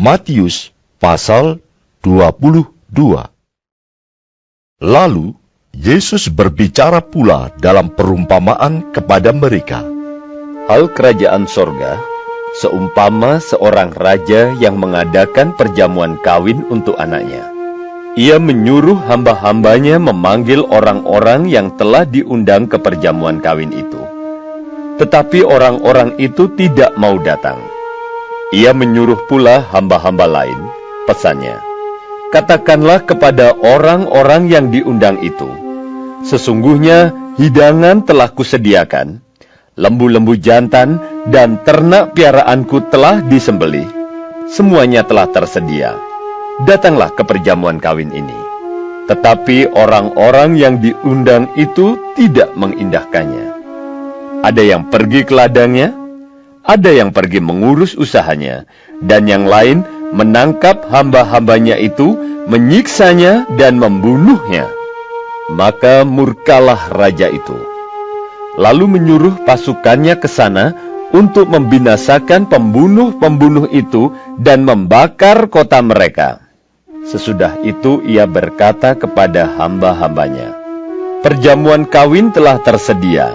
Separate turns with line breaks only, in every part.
Matius pasal 22. Lalu Yesus berbicara pula dalam perumpamaan kepada mereka.
Hal kerajaan sorga seumpama seorang raja yang mengadakan perjamuan kawin untuk anaknya. Ia menyuruh hamba-hambanya memanggil orang-orang yang telah diundang ke perjamuan kawin itu. Tetapi orang-orang itu tidak mau datang. Ia menyuruh pula hamba-hamba lain, pesannya, katakanlah kepada orang-orang yang diundang itu, sesungguhnya hidangan telah kusediakan, lembu-lembu jantan dan ternak piaraanku telah disembelih, semuanya telah tersedia. Datanglah ke perjamuan kawin ini. Tetapi orang-orang yang diundang itu tidak mengindahkannya. Ada yang pergi ke ladangnya, ada yang pergi mengurus usahanya, dan yang lain menangkap hamba-hambanya itu, menyiksanya dan membunuhnya. Maka murkalah raja itu, lalu menyuruh pasukannya ke sana untuk membinasakan pembunuh-pembunuh itu dan membakar kota mereka. Sesudah itu ia berkata kepada hamba-hambanya, perjamuan kawin telah tersedia,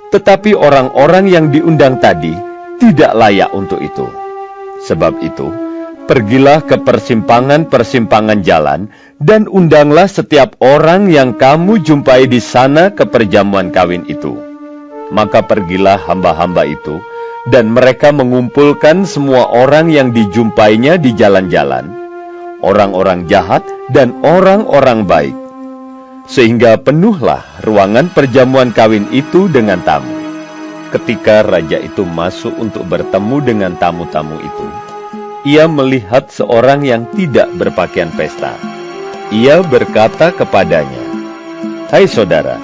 tetapi orang-orang yang diundang tadi tidak layak untuk itu. Sebab itu, pergilah ke persimpangan-persimpangan jalan dan undanglah setiap orang yang kamu jumpai di sana ke perjamuan kawin itu. Maka pergilah hamba-hamba itu, dan mereka mengumpulkan semua orang yang dijumpainya di jalan-jalan, orang-orang jahat dan orang-orang baik, sehingga penuhlah ruangan perjamuan kawin itu dengan tamu. Ketika raja itu masuk untuk bertemu dengan tamu-tamu itu, ia melihat seorang yang tidak berpakaian pesta. Ia berkata kepadanya, "Hai saudara,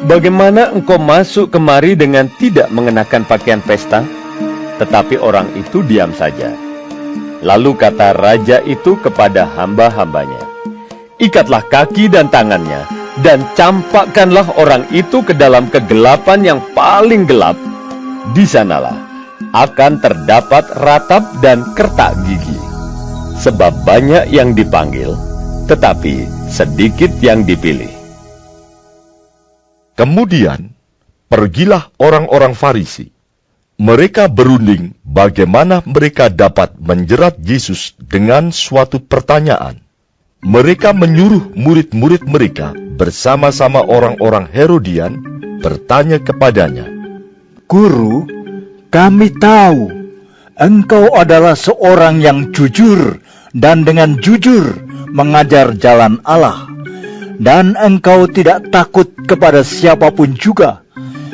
bagaimana engkau masuk kemari dengan tidak mengenakan pakaian pesta?" Tetapi orang itu diam saja. Lalu kata raja itu kepada hamba-hambanya, "Ikatlah kaki dan tangannya, dan campakkanlah orang itu ke dalam kegelapan yang paling gelap. Di sanalah akan terdapat ratap dan kertak gigi. Sebab banyak yang dipanggil, tetapi sedikit yang dipilih."
Kemudian pergilah orang-orang Farisi. Mereka berunding bagaimana mereka dapat menjerat Yesus dengan suatu pertanyaan. Mereka menyuruh murid-murid mereka bersama-sama orang-orang Herodian bertanya kepadanya,
Guru, kami tahu engkau adalah seorang yang jujur dan dengan jujur mengajar jalan Allah, dan engkau tidak takut kepada siapapun juga,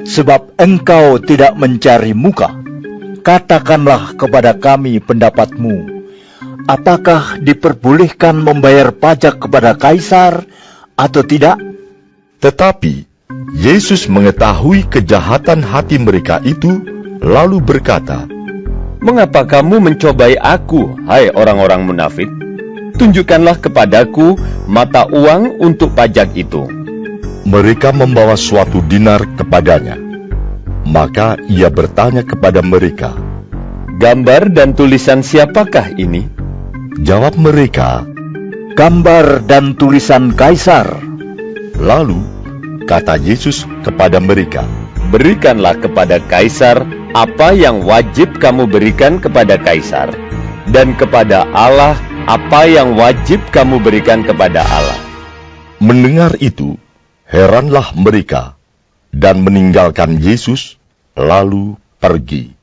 sebab engkau tidak mencari muka. Katakanlah kepada kami pendapatmu, apakah diperbolehkan membayar pajak kepada Kaisar atau tidak?
Tetapi Yesus mengetahui kejahatan hati mereka itu, lalu berkata,
"Mengapa kamu mencobai aku, hai orang-orang munafik? Tunjukkanlah kepadaku mata uang untuk pajak itu."
Mereka membawa suatu dinar kepadanya. Maka ia bertanya kepada mereka,
"Gambar dan tulisan siapakah ini?"
Jawab mereka,
"Gambar dan tulisan Kaisar."
Lalu kata Yesus kepada mereka,
"Berikanlah kepada Kaisar apa yang wajib kamu berikan kepada Kaisar, dan kepada Allah apa yang wajib kamu berikan kepada Allah."
Mendengar itu, heranlah mereka, dan meninggalkan Yesus, lalu pergi.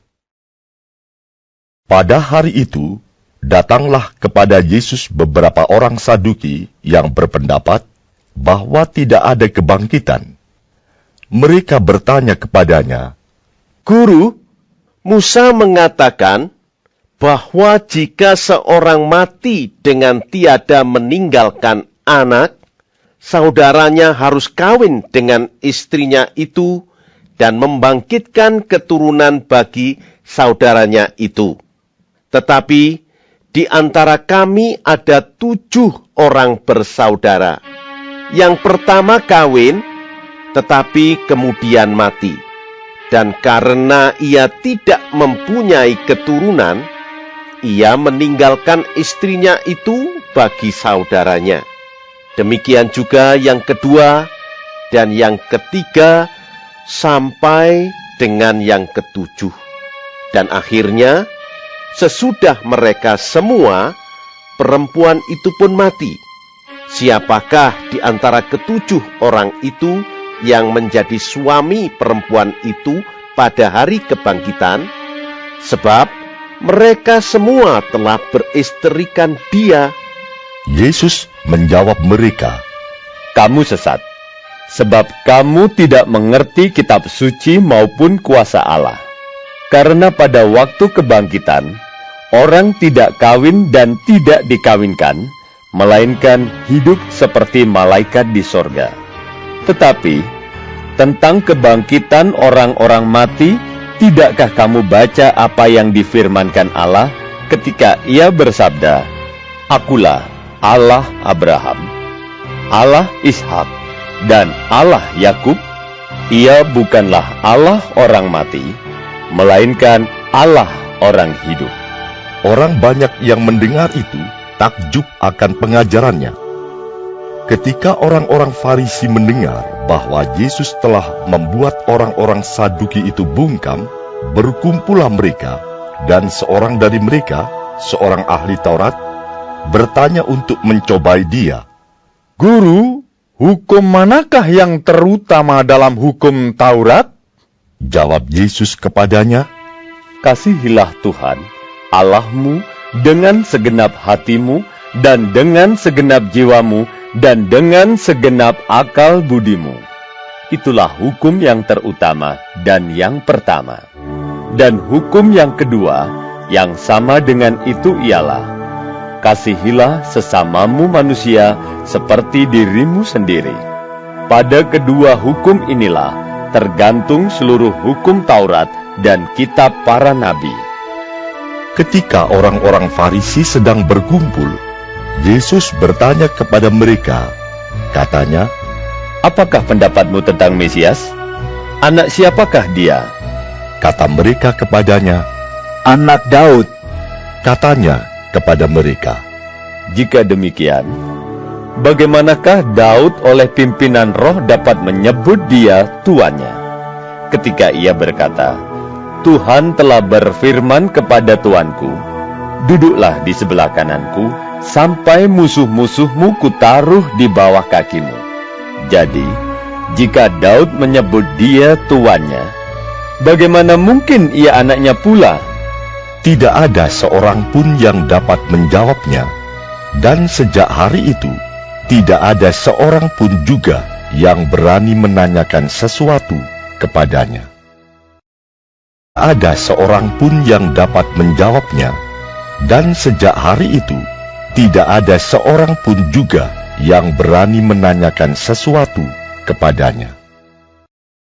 Pada hari itu, datanglah kepada Yesus beberapa orang Saduki yang berpendapat bahwa tidak ada kebangkitan. Mereka bertanya kepadanya,
"Guru, Musa mengatakan bahwa jika seorang mati dengan tiada meninggalkan anak, saudaranya harus kawin dengan istrinya itu dan membangkitkan keturunan bagi saudaranya itu. Tetapi di antara kami ada 7 orang bersaudara. Yang pertama kawin, tetapi kemudian mati. Dan karena ia tidak mempunyai keturunan, ia meninggalkan istrinya itu bagi saudaranya. Demikian juga yang kedua dan yang ketiga sampai dengan yang ketujuh. Dan akhirnya, sesudah mereka semua, perempuan itu pun mati. Siapakah di antara ketujuh orang itu yang menjadi suami perempuan itu pada hari kebangkitan? Sebab mereka semua telah beristrikan dia.
Yesus menjawab mereka,
Kamu sesat, sebab kamu tidak mengerti kitab suci maupun kuasa Allah. Karena pada waktu kebangkitan, orang tidak kawin dan tidak dikawinkan, melainkan hidup seperti malaikat di sorga. Tetapi, tentang kebangkitan orang-orang mati, tidakkah kamu baca apa yang difirmankan Allah ketika ia bersabda, Akulah Allah Abraham, Allah Ishak, dan Allah Yakub? Ia bukanlah Allah orang mati, melainkan Allah orang hidup.
orang banyak yang mendengar itu takjub akan pengajarannya. Ketika orang-orang Farisi mendengar bahwa Yesus telah membuat orang-orang Saduki itu bungkam, berkumpullah mereka, dan seorang dari mereka, seorang ahli Taurat, bertanya untuk mencobai dia.
Guru, hukum manakah yang terutama dalam hukum Taurat?
Jawab Yesus kepadanya,
Kasihilah Tuhan, Allahmu, dengan segenap hatimu, dan dengan segenap jiwamu, dan dengan segenap akal budimu. Itulah hukum yang terutama dan yang pertama. Dan hukum yang kedua, yang sama dengan itu ialah, kasihilah sesamamu manusia seperti dirimu sendiri. Pada kedua hukum inilah tergantung seluruh hukum Taurat dan kitab para nabi.
ketika orang-orang Farisi sedang berkumpul, Yesus bertanya kepada mereka, katanya,
Apakah pendapatmu tentang Mesias? Anak siapakah dia?
kata mereka kepadanya,
Anak Daud.
katanya kepada mereka,
Jika demikian, bagaimanakah Daud oleh pimpinan roh dapat menyebut dia tuannya? Ketika ia berkata, Tuhan telah berfirman kepada tuanku, duduklah di sebelah kananku, sampai musuh-musuhmu kutaruh di bawah kakimu. Jadi, jika Daud menyebut dia tuannya, bagaimana mungkin ia anaknya pula?
tidak ada seorang pun yang dapat menjawabnya. Dan sejak hari itu, tidak ada seorang pun juga yang berani menanyakan sesuatu kepadanya. Ada seorang pun yang dapat menjawabnya, dan sejak hari itu, tidak ada seorang pun juga yang berani menanyakan sesuatu kepadanya.